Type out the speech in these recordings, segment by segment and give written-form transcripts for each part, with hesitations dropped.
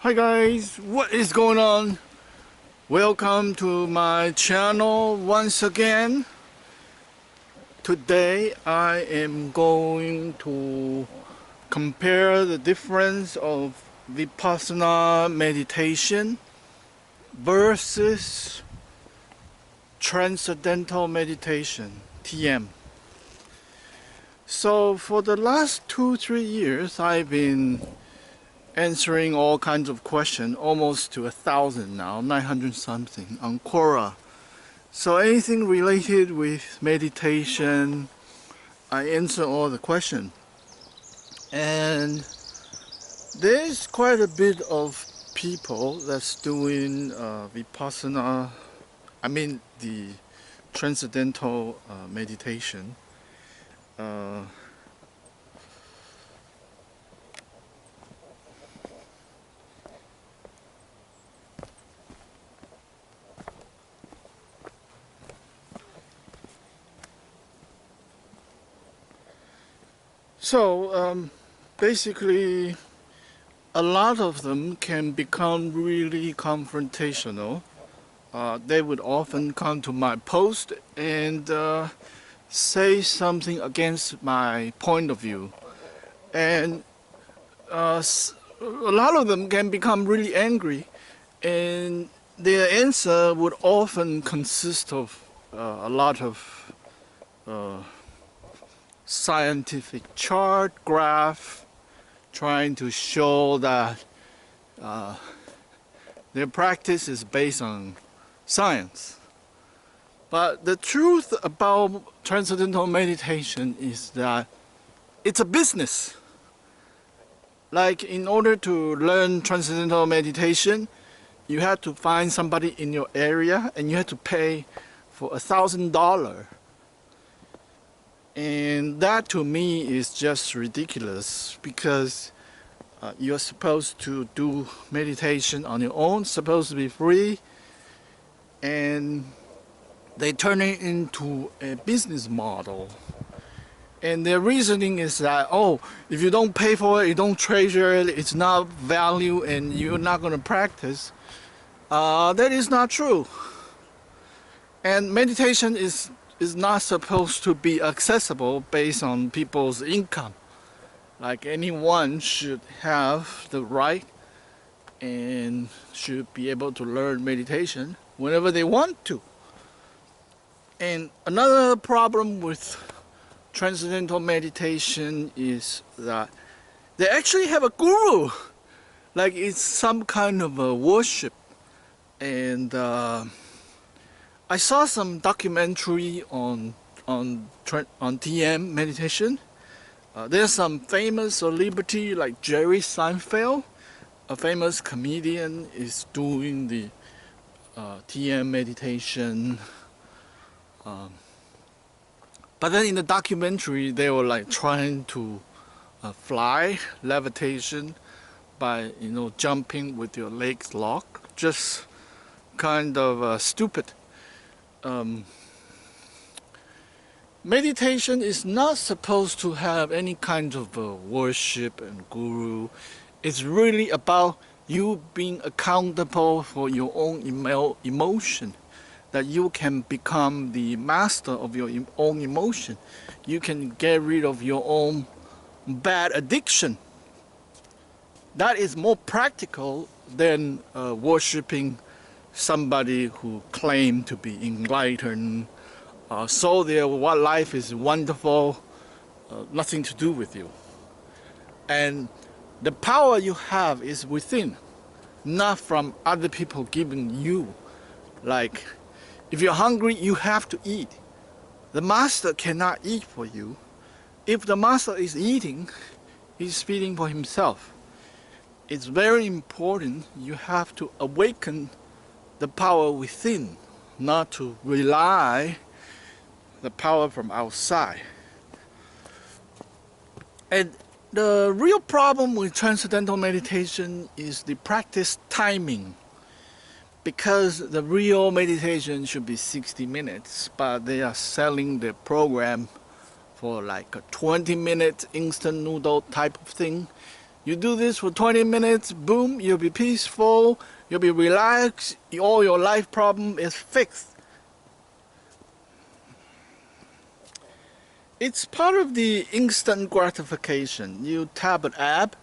Hi guys, what is going on? Welcome to my channel once again. Today I am going to compare the difference of Vipassana meditation versus Transcendental meditation, TM. So for the last 2-3 years I've been answering all kinds of questions, almost to 1,000 now, 900 something on Quora. So anything related with meditation, I answer all the questions. And there's quite a bit of people that's doing Vipassana, the Transcendental meditation. So basically, a lot of them can become really confrontational. They would often come to my post and say something against my point of view. And a lot of them can become really angry, and their answer would often consist of a lot of scientific chart, graph, trying to show that their practice is based on science. But the truth about Transcendental meditation is that it's a business. Like, in order to learn Transcendental meditation, you have to find somebody in your area and you have to pay for $1,000. And that to me is just ridiculous, because you're supposed to do meditation on your own, supposed to be free, and they turn it into a business model. And their reasoning is that, oh, if you don't pay for it, you don't treasure it, it's not value, and you're not going to practice. That is not true. And meditation is not supposed to be accessible based on people's income. Like, anyone should have the right and should be able to learn meditation whenever they want to. And another problem with Transcendental meditation is that they actually have a guru. Like, it's some kind of a worship. And I saw some documentary on TM meditation. There's some famous celebrity like Jerry Seinfeld, a famous comedian, is doing the TM meditation. But then in the documentary, they were like trying to fly, levitation, by jumping with your legs locked. Just kind of stupid. Meditation is not supposed to have any kind of worship and guru. It's really about you being accountable for your own emotion, that you can become the master of your own emotion. You can get rid of your own bad addiction. That is more practical than worshiping somebody who claimed to be enlightened, so their life is wonderful, nothing to do with you. And the power you have is within, not from other people giving you. Like, if you're hungry, you have to eat. The master cannot eat for you. If the master is eating, he's feeding for himself. It's very important you have to awaken the power within, not to rely the power from outside. And the real problem with Transcendental meditation is the practice timing. Because the real meditation should be 60 minutes, but they are selling the program for like a 20-minute instant noodle type of thing. You do this for 20 minutes, boom, you'll be peaceful, you'll be relaxed, all your life problem is fixed. It's part of the instant gratification. You tap an app,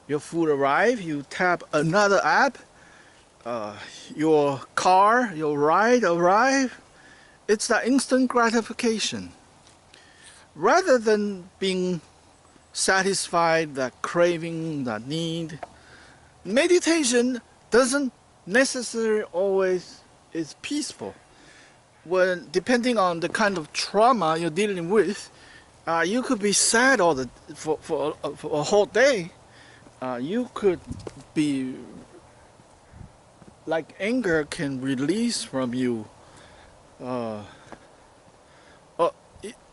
your food arrives, you tap another app, your car, your ride arrives. It's that instant gratification. Rather than being satisfied, that craving, that need, meditation doesn't necessarily always is peaceful. When depending on the kind of trauma you're dealing with, you could be sad for a whole day. You could be like anger can release from you.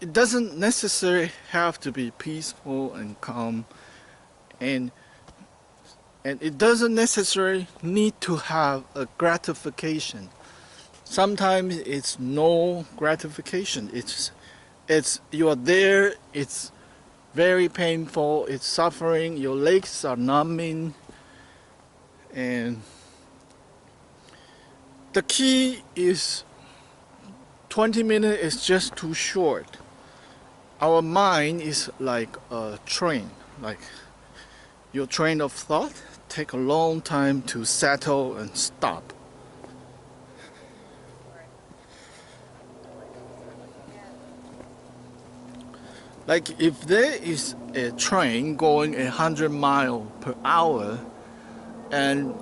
It doesn't necessarily have to be peaceful and calm, and it doesn't necessarily need to have a gratification. Sometimes it's no gratification. It's you are there. It's very painful. It's suffering. Your legs are numbing, and the key is 20 minutes is just too short. Our mind is like a train, like your train of thought take a long time to settle and stop. Like if there is a train going 100 miles per hour and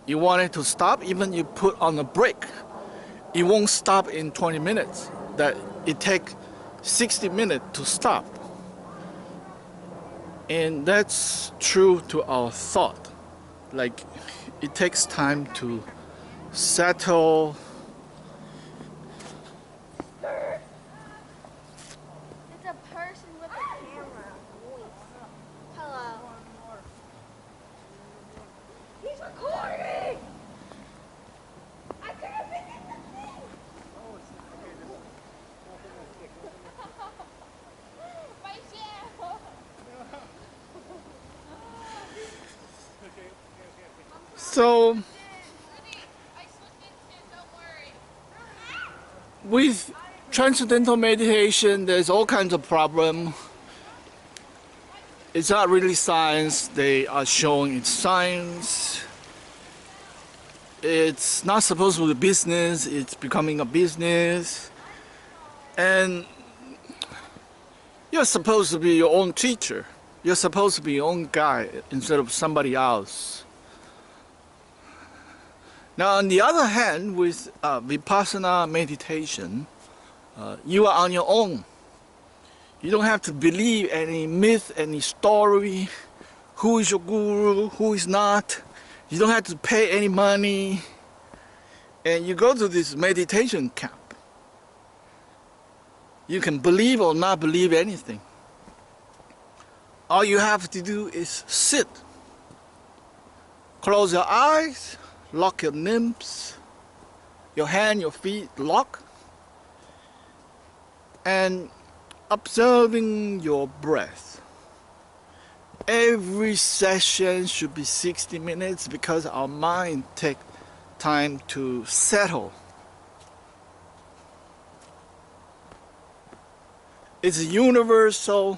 you want it to stop, even you put on a brake, it won't stop in 20 minutes. That it takes 60 minutes to stop. And that's true to our thought. Like it takes time to settle. It's a person with a camera. Hello. He's recording! I could have been in the thing! My share! So with Transcendental meditation, there's all kinds of problems. It's not really science. They are showing it's science. It's not supposed to be business. It's becoming a business. And you're supposed to be your own teacher. You're supposed to be your own guide instead of somebody else. Now, on the other hand, with Vipassana meditation, you are on your own. You don't have to believe any myth, any story, who is your guru, who is not. You don't have to pay any money. And you go to this meditation camp. You can believe or not believe anything. All you have to do is sit. Close your eyes, lock your limbs, your hand, your feet lock, and observing your breath. Every session should be 60 minutes because our mind takes time to settle. It's universal.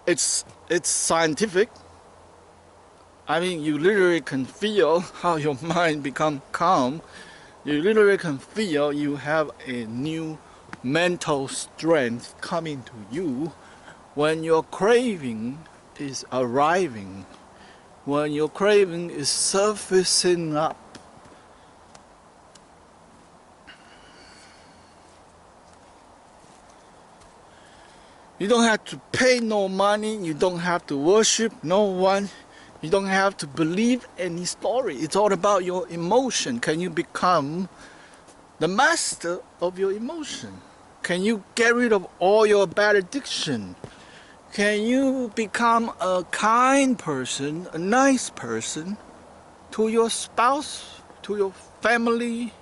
It's scientific. I mean, you literally can feel how your mind becomes calm. You literally can feel you have a new mental strength coming to you when your craving is arriving, when your craving is surfacing up. You don't have to pay no money, you don't have to worship no one, you don't have to believe any story. It's all about your emotion. Can you become the master of your emotion? Can you get rid of all your bad addiction? Can you become a kind person, a nice person to your spouse, to your family?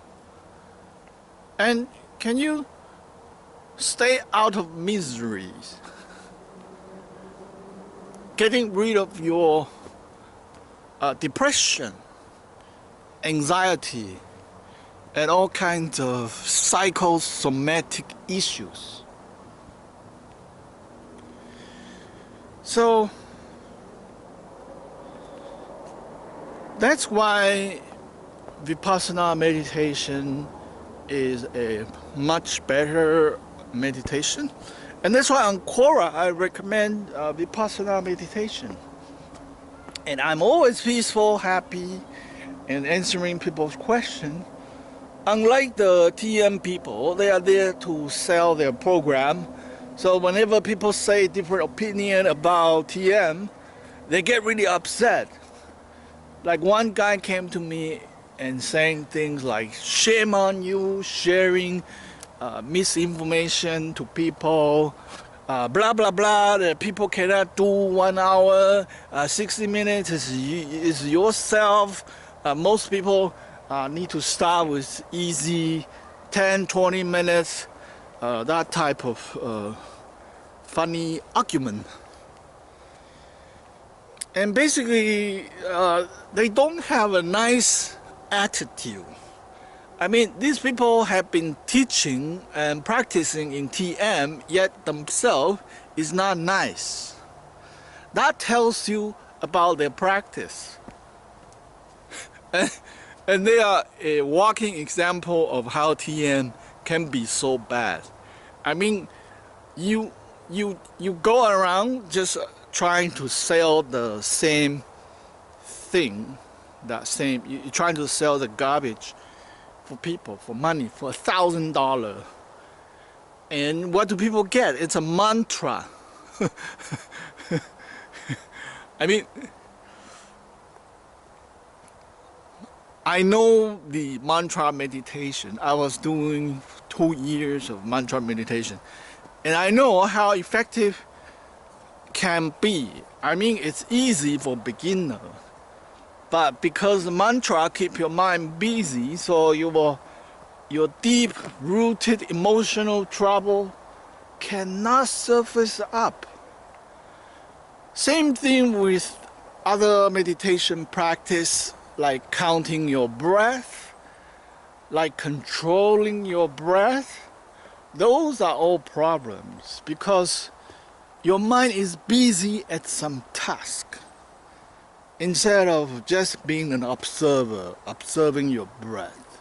And can you stay out of miseries? getting rid of your depression, anxiety, and all kinds of psychosomatic issues. So that's why Vipassana meditation is a much better meditation. And that's why on Quora I recommend Vipassana meditation. And I'm always peaceful, happy, and answering people's questions. Unlike the TM people, they are there to sell their program. So whenever people say different opinion about TM, they get really upset. Like one guy came to me and saying things like, shame on you sharing misinformation to people, blah blah blah, that people cannot do 1 hour, 60 minutes is yourself. Most people need to start with easy 10-20 minutes, that type of funny argument. And basically they don't have a nice attitude. I mean, these people have been teaching and practicing in TM, yet themselves is not nice. That tells you about their practice. And they are a walking example of how TM can be so bad. I mean, you go around just trying to sell the same thing, you're trying to sell the garbage for people, for money, for $1,000. And what do people get? It's a mantra. I mean, I know the mantra meditation. I was doing 2 years of mantra meditation. And I know how effective can be. I mean, it's easy for beginner. But because the mantra keep your mind busy, so your deep-rooted emotional trouble cannot surface up. Same thing with other meditation practice, like counting your breath, like controlling your breath. Those are all problems because your mind is busy at some task instead of just being an observer, observing your breath.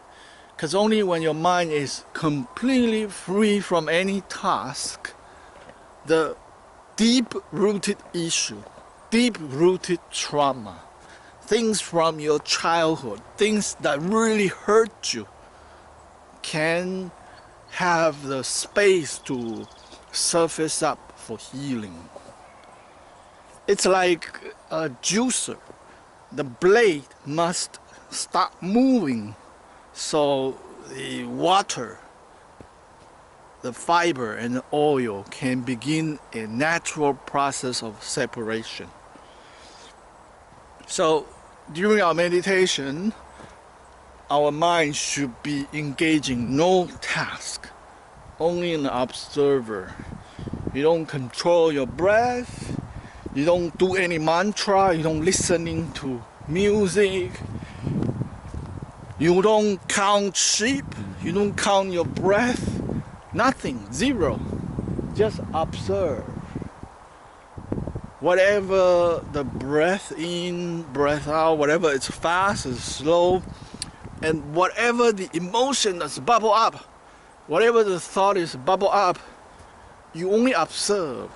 Because only when your mind is completely free from any task, the deep-rooted issue, deep-rooted trauma, things from your childhood, things that really hurt you, can have the space to surface up for healing. It's like a juicer. The blade must start moving so the water, the fiber and the oil can begin a natural process of separation. So during our meditation, our mind should be engaging no task, only an observer. You don't control your breath, you don't do any mantra, you don't listening to music, you don't count sheep, you don't count your breath, nothing, zero. Just observe. Whatever the breath in, breath out, whatever it's fast, it's slow, and whatever the emotion that's bubble up, whatever the thought is bubble up, you only observe,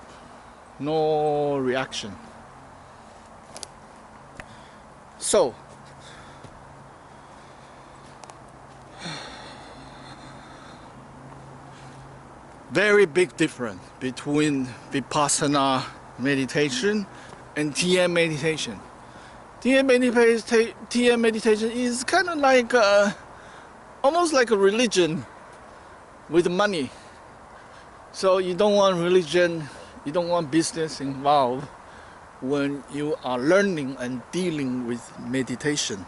no reaction. So, very big difference between Vipassana meditation and TM meditation. TM meditation is kind of like almost like a religion with money. So you don't want religion, you don't want business involved when you are learning and dealing with meditation.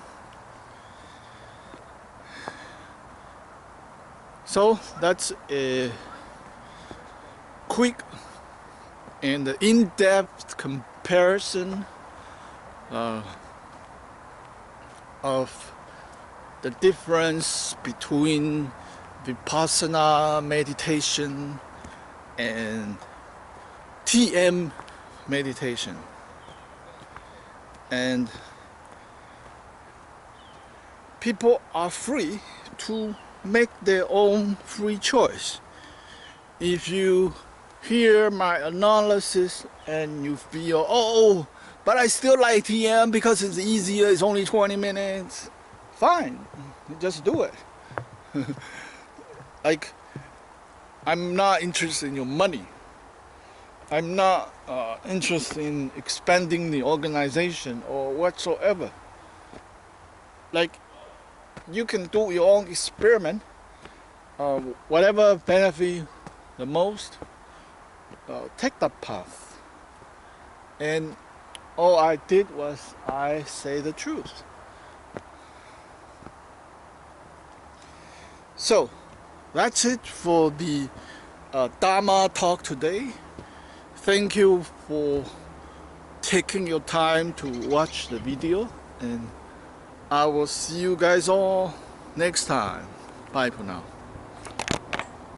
So that's a quick and in-depth comparison of the difference between Vipassana meditation and TM meditation. And people are free to make their own free choice. If you hear my analysis and you feel, oh, but I still like TM because it's easier, it's only 20 minutes, fine, just do it. Like, I'm not interested in your money. I'm not interested in expanding the organization or whatsoever. Like, you can do your own experiment, whatever benefit the most, take that path. And all I did was I say the truth. So that's it for the Dharma talk today. Thank you for taking your time to watch the video, and I will see you guys all next time. Bye for now.